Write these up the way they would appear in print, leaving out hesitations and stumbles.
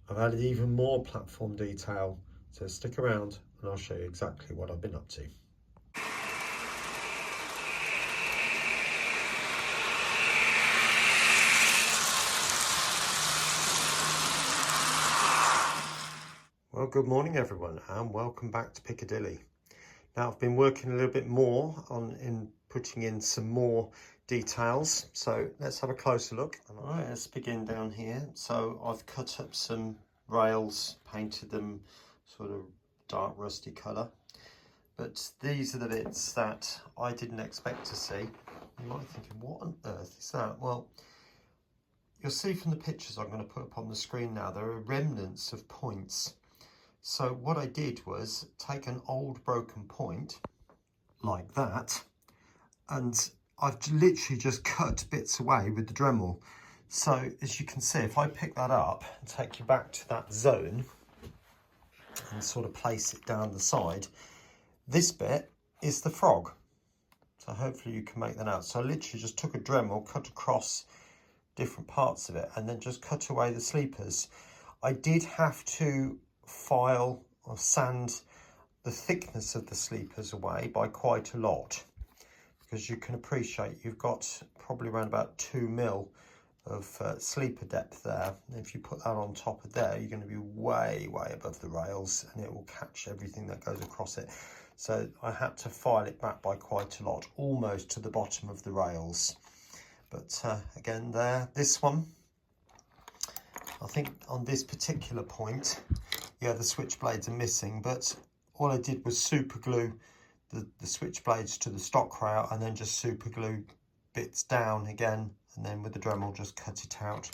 I've added even more platform detail, so stick around and I'll show you exactly what I've been up to. Well, good morning everyone and welcome back to Piccadilly. Now I've been working a little bit more on putting in some more details, so let's have a closer look. Alright, let's begin down here. So I've cut up some rails, painted them sort of dark rusty colour, but these are the bits that I didn't expect to see. You might be thinking, what on earth is that? Well, you'll see from the pictures I'm going to put up on the screen now, there are remnants of points. So what I did was take an old broken point like that, and I've literally just cut bits away with the Dremel. So as you can see, if I pick that up and take you back to that zone and sort of place it down the side, this bit is the frog. So hopefully you can make that out. So I literally just took a Dremel, cut across different parts of it, and then just cut away the sleepers. I did have to file or sand the thickness of the sleepers away by quite a lot, because you can appreciate you've got probably around about 2 mil of sleeper depth there. And if you put that on top of there, you're going to be way above the rails and it will catch everything that goes across it. So I had to file it back by quite a lot, almost to the bottom of the rails. But again there, this one, I think on this particular point, yeah, the switchblades are missing, but all I did was super glue the switchblades to the stock rail and then just super glue bits down again, and then with the Dremel just cut it out.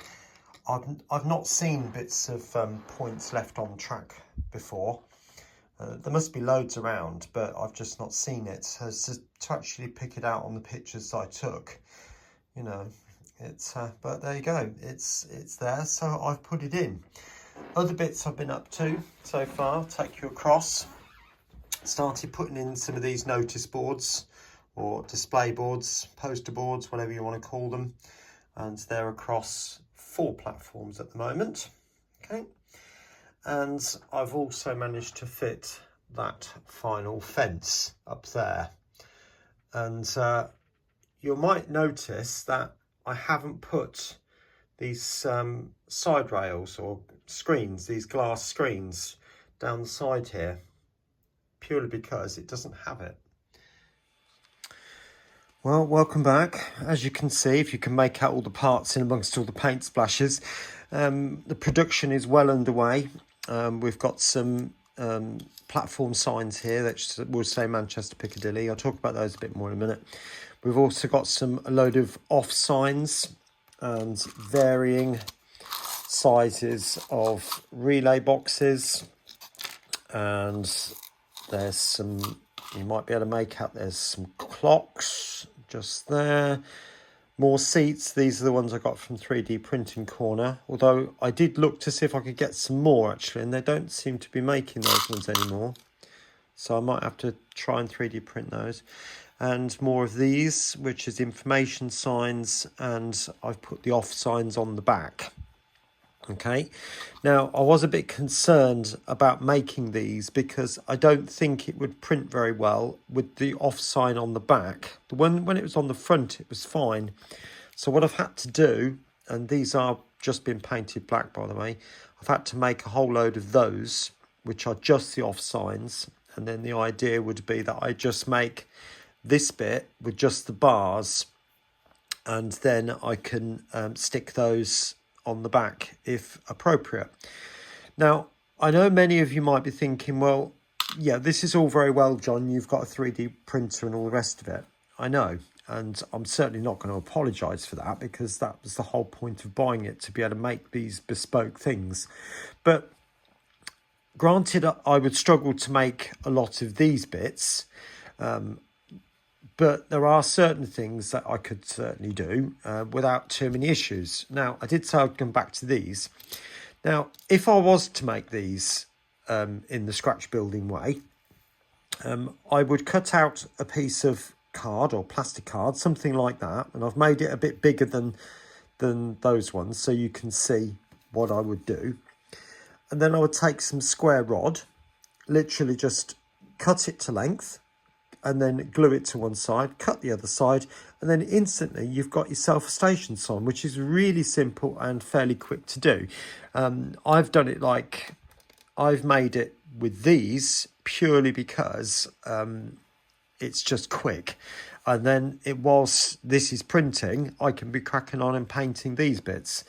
I've not seen bits of points left on track before. There must be loads around, but I've just not seen it. So to actually pick it out on the pictures I took, you know, it's but there you go, it's there, so I've put it in. Other bits I've been up to so far, I'll take you across. Started putting in some of these notice boards or display boards, poster boards, whatever you want to call them, and they're across 4 platforms at the moment. Okay, and I've also managed to fit that final fence up there, and you might notice that I haven't put these side rails or screens, these glass screens down the side here, purely because it doesn't have it. Well, welcome back. As you can see, if you can make out all the parts in amongst all the paint splashes, the production is well underway. We've got some platform signs here that will say Manchester Piccadilly. I'll talk about those a bit more in a minute. We've also got a load of off signs and varying sizes of relay boxes, and there's some, you might be able to make out, there's some clocks just there, more seats. These are the ones I got from 3D Printing Corner, although I did look to see if I could get some more actually, and they don't seem to be making those ones anymore, so I might have to try and 3D print those. And more of these, which is information signs, and I've put the off signs on the back. Okay, now I was a bit concerned about making these because I don't think it would print very well with the off sign on the back. When it was on the front, it was fine. So what I've had to do, and these are just been painted black by the way, I've had to make a whole load of those, which are just the off signs. And then the idea would be that I just make this bit with just the bars, and then I can stick those on the back if appropriate. Now, I know many of you might be thinking, well, yeah, this is all very well, John, you've got a 3D printer and all the rest of it. I know, and I'm certainly not going to apologise for that, because that was the whole point of buying it, to be able to make these bespoke things. But granted, I would struggle to make a lot of these bits, but there are certain things that I could certainly do without too many issues. Now, I did say I'd come back to these. Now, if I was to make these in the scratch building way, I would cut out a piece of card or plastic card, something like that, and I've made it a bit bigger than those ones so you can see what I would do. and then I would take some square rod, literally just cut it to length, and then glue it to one side, cut the other side, and then instantly you've got yourself a station sign, which is really simple and fairly quick to do. I've done it like, I've made it with these purely because it's just quick. And then whilst this is printing, I can be cracking on and painting these bits,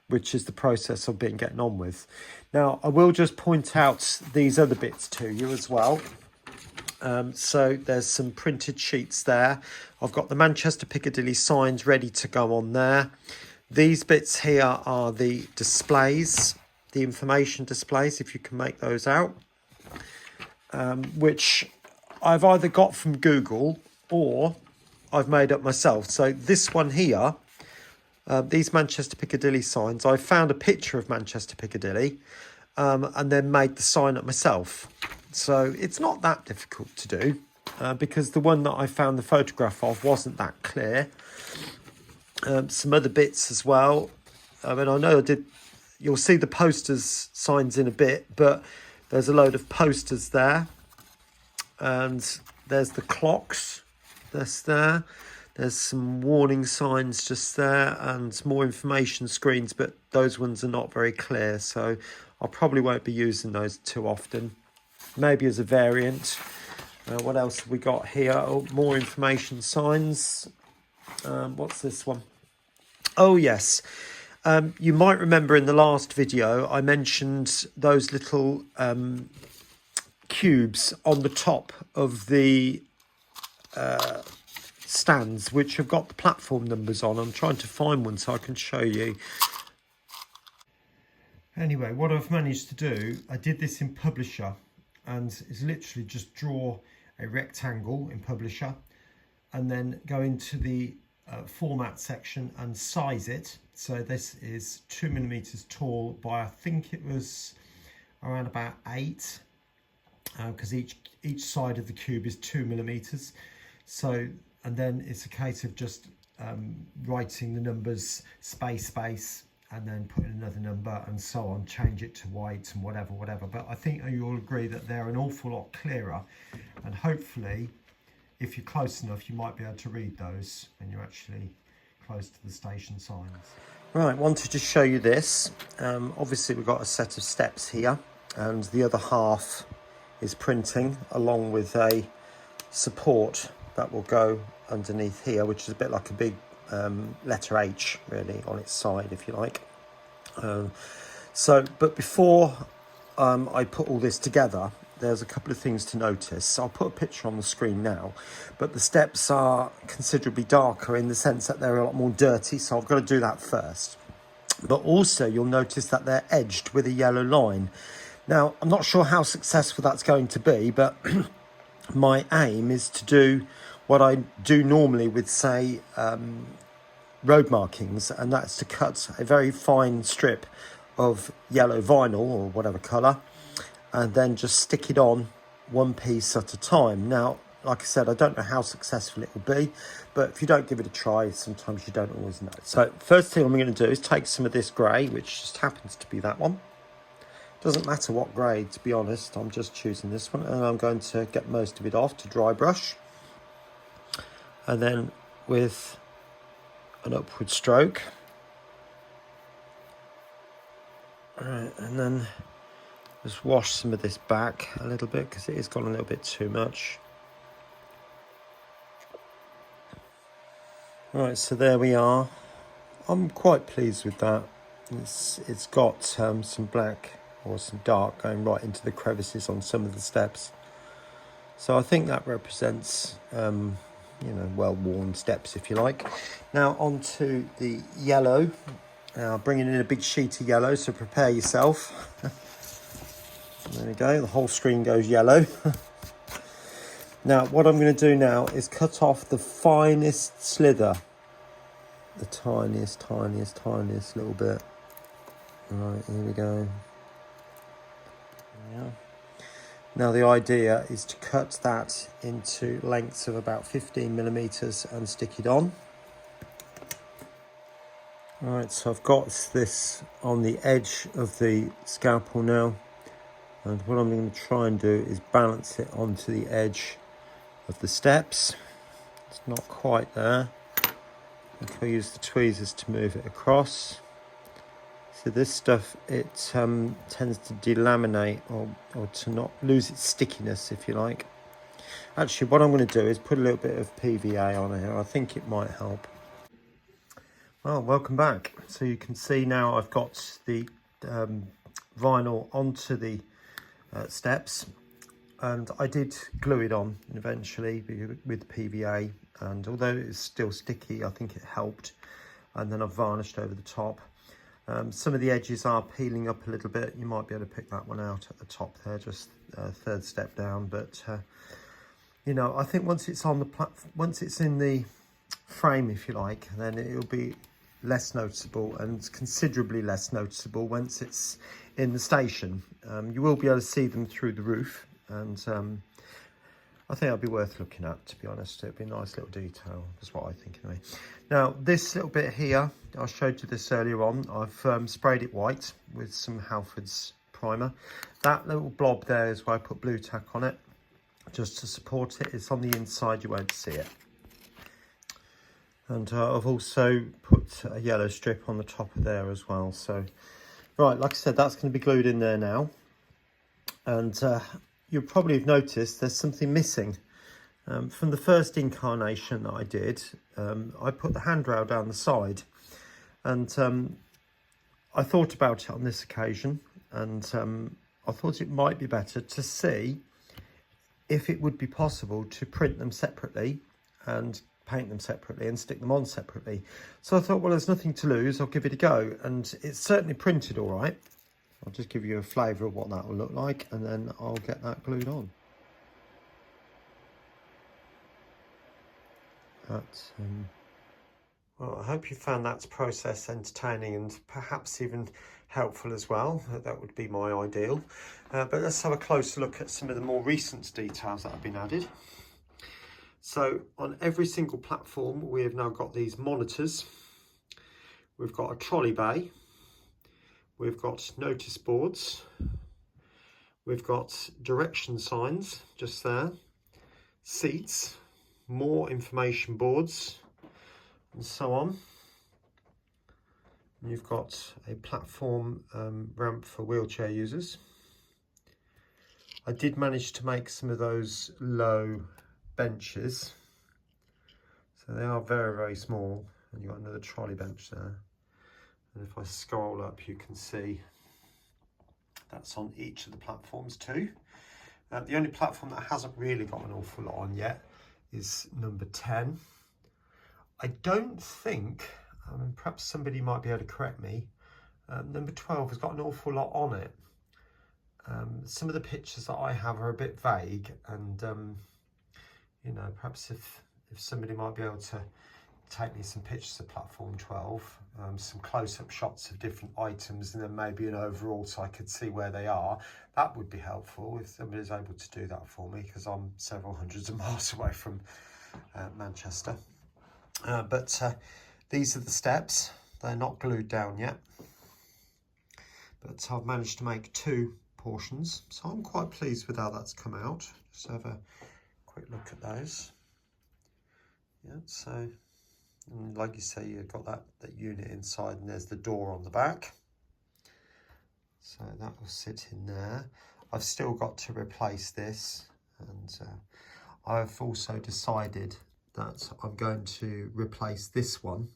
which is the process I've been getting on with. Now, I will just point out these other bits to you as well. So there's some printed sheets there. I've got the Manchester Piccadilly signs ready to go on there. These bits here are the displays, the information displays, if you can make those out, which I've either got from Google or I've made up myself. So this one here, these Manchester Piccadilly signs, I found a picture of Manchester Piccadilly and then made the sign up myself. So it's not that difficult to do because the one that I found the photograph of wasn't that clear. Some other bits as well. I mean, I know I did, you'll see the posters signs in a bit, but there's a load of posters there. And there's the clocks that's there. There's some warning signs just there and more information screens, but those ones are not very clear. So I probably won't be using those too often. Maybe as a variant. What else have we got here? Oh, more information signs. What's this one? Oh, yes. You might remember in the last video, I mentioned those little cubes on the top of the stands, which have got the platform numbers on. I'm trying to find one so I can show you. Anyway, what I've managed to do, I did this in Publisher, and it's literally just draw a rectangle in Publisher and then go into the format section and size it. So this is 2mm tall by, I think it was around about 8, because each side of the cube is 2mm. So, and then it's a case of just writing the numbers space, and then putting another number and so on, change it to white and whatever. But I think you'll agree that they're an awful lot clearer, and hopefully if you're close enough you might be able to read those when you're actually close to the station signs. Right, wanted to show you this. Obviously we've got a set of steps here, and the other half is printing along with a support that will go underneath here, which is a bit like a big letter H really on its side, if you like. But before I put all this together, there's a couple of things to notice. I'll put a picture on the screen now, but the steps are considerably darker in the sense that they're a lot more dirty, so I've got to do that first. But also you'll notice that they're edged with a yellow line. Now, I'm not sure how successful that's going to be, but my aim is to do what I do normally with, say, road markings, and that's to cut a very fine strip of yellow vinyl or whatever colour, and then just stick it on one piece at a time. Now, like I said, I don't know how successful it will be, but if you don't give it a try, sometimes you don't always know. So first thing I'm going to do is take some of this grey, which just happens to be that one. Doesn't matter what grade, to be honest, I'm just choosing this one, and I'm going to get most of it off to dry brush. And then with an upward stroke. Alright, and then just wash some of this back a little bit because it has gone a little bit too much. Right, so there we are. I'm quite pleased with that. It's got some black or some dark going right into the crevices on some of the steps. So I think that represents, you know, well-worn steps, if you like. Now onto the yellow. Now bringing in a big sheet of yellow, so prepare yourself. There we go, the whole screen goes yellow. Now what I'm going to do now is cut off the finest slither. The tiniest little bit. Right, here we go. Yeah. Now the idea is to cut that into lengths of about 15mm and stick it on. Right, so I've got this on the edge of the scalpel now, and what I'm going to try and do is balance it onto the edge of the steps. It's not quite there. I'll use the tweezers to move it across. So this stuff, it tends to delaminate or to not lose its stickiness, if you like. Actually, what I'm going to do is put a little bit of PVA on here. I think it might help. Well, welcome back. So you can see now I've got the vinyl onto the steps, and I did glue it on eventually with PVA, and although it's still sticky, I think it helped. And then I've varnished over the top. Some of the edges are peeling up a little bit. You might be able to pick that one out at the top there, just third step down. But you know, I think once it's on the once it's in the frame, if you like, then it'll be less noticeable, and considerably less noticeable once it's in the station. You will be able to see them through the roof, and I think that'll be worth looking at, to be honest. It'll be a nice little detail, that's what I think anyway. Now, this little bit here, I showed you this earlier on. I've sprayed it white with some Halford's primer. That little blob there is where I put blue tack on it, just to support it. It's on the inside, you won't see it. And I've also put a yellow strip on the top of there as well. So, right, like I said, that's going to be glued in there now. And you'll probably have noticed there's something missing. From the first incarnation that I did, I put the handrail down the side. And I thought about it on this occasion. And I thought it might be better to see if it would be possible to print them separately and paint them separately and stick them on separately. So I thought, well, there's nothing to lose, I'll give it a go. And it's certainly printed all right. I'll just give you a flavour of what that will look like, and then I'll get that glued on. Well, I hope you found that process entertaining and perhaps even helpful as well. That would be my ideal. But let's have a closer look at some of the more recent details that have been added. So on every single platform, we have now got these monitors. We've got a trolley bay. We've got notice boards. We've got direction signs just there. Seats, more information boards, and so on. And you've got a platform ramp for wheelchair users. I did manage to make some of those low benches, so they are very, very small, and you've got another trolley bench there. And if I scroll up, you can see that's on each of the platforms too. The only platform that hasn't really got an awful lot on yet is number 10. I don't think, perhaps somebody might be able to correct me, number 12 has got an awful lot on it. Some of the pictures that I have are a bit vague, and you know, perhaps if somebody might be able to take me some pictures of platform 12, some close-up shots of different items, and then maybe an overall so I could see where they are, that would be helpful if somebody's able to do that for me, because I'm several hundreds of miles away from Manchester. But these are the steps. They're not glued down yet, but I've managed to make 2 portions, so I'm quite pleased with how that's come out. Just have a quick look at those. Yeah, so and like you say, you've got that unit inside, and there's the door on the back, so that will sit in there. I've still got to replace this, and I've also decided that I'm going to replace this one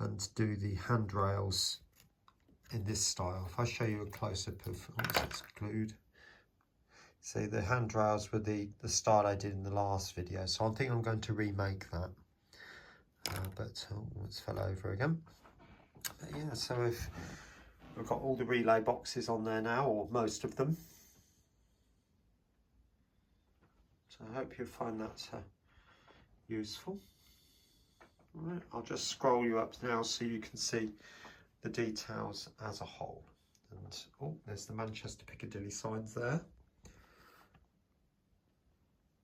and do the handrails in this style. If I show you a close-up of once it's glued, see the handrails were the style I did in the last video, so I think I'm going to remake that. But let's fell over again. But yeah, so we've got all the relay boxes on there now, or most of them. So I hope you'll find that useful. All right, I'll just scroll you up now so you can see the details as a whole. And oh, there's the Manchester Piccadilly signs there,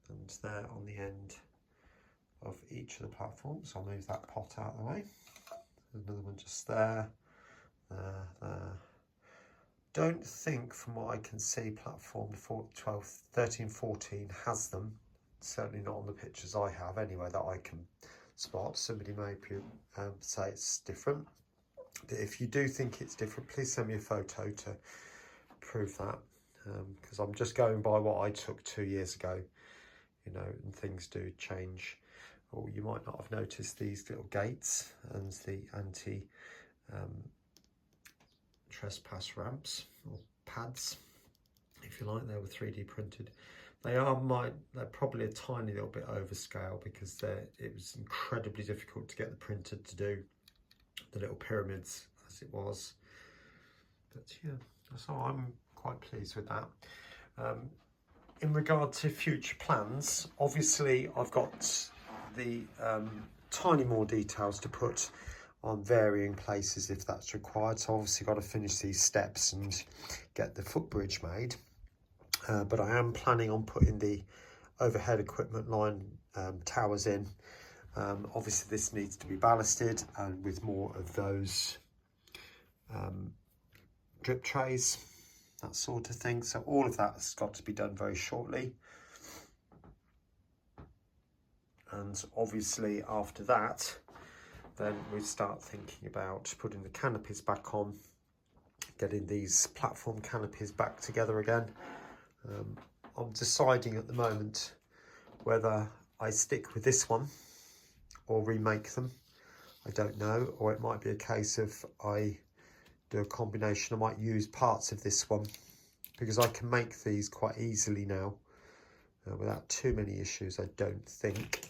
and there on the end of each of the platforms. I'll move that pot out of the way. Another one just there, there. Don't think, from what I can see, platform 12, 13, 14 has them. Certainly not on the pictures I have anyway that I can spot. Somebody may say it's different. But if you do think it's different, please send me a photo to prove that, because I'm just going by what I took 2 years ago, you know, and things do change. Or you might not have noticed these little gates and the anti trespass ramps or pads, if you like. They were 3D printed. They're probably a tiny little bit overscale, because it was incredibly difficult to get the printer to do the little pyramids as it was. But yeah, so I'm quite pleased with that. In regard to future plans, obviously I've got the tiny more details to put on varying places if that's required. So obviously got to finish these steps and get the footbridge made. But I am planning on putting the overhead equipment line towers in. Obviously this needs to be ballasted, and with more of those drip trays, that sort of thing. So all of that's got to be done very shortly. And obviously after that, then we start thinking about putting the canopies back on, getting these platform canopies back together again. I'm deciding at the moment whether I stick with this one or remake them. I don't know, or it might be a case of I do a combination. I might use parts of this one, because I can make these quite easily now without too many issues, I don't think.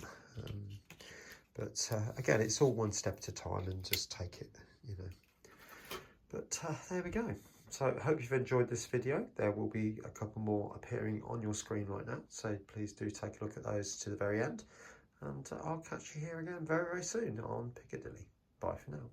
But again, it's all one step at a time, and just take it, you know. But there we go. So I hope you've enjoyed this video. There will be a couple more appearing on your screen right now, so please do take a look at those to the very end. And I'll catch you here again very, very soon on Piccadilly. Bye for now.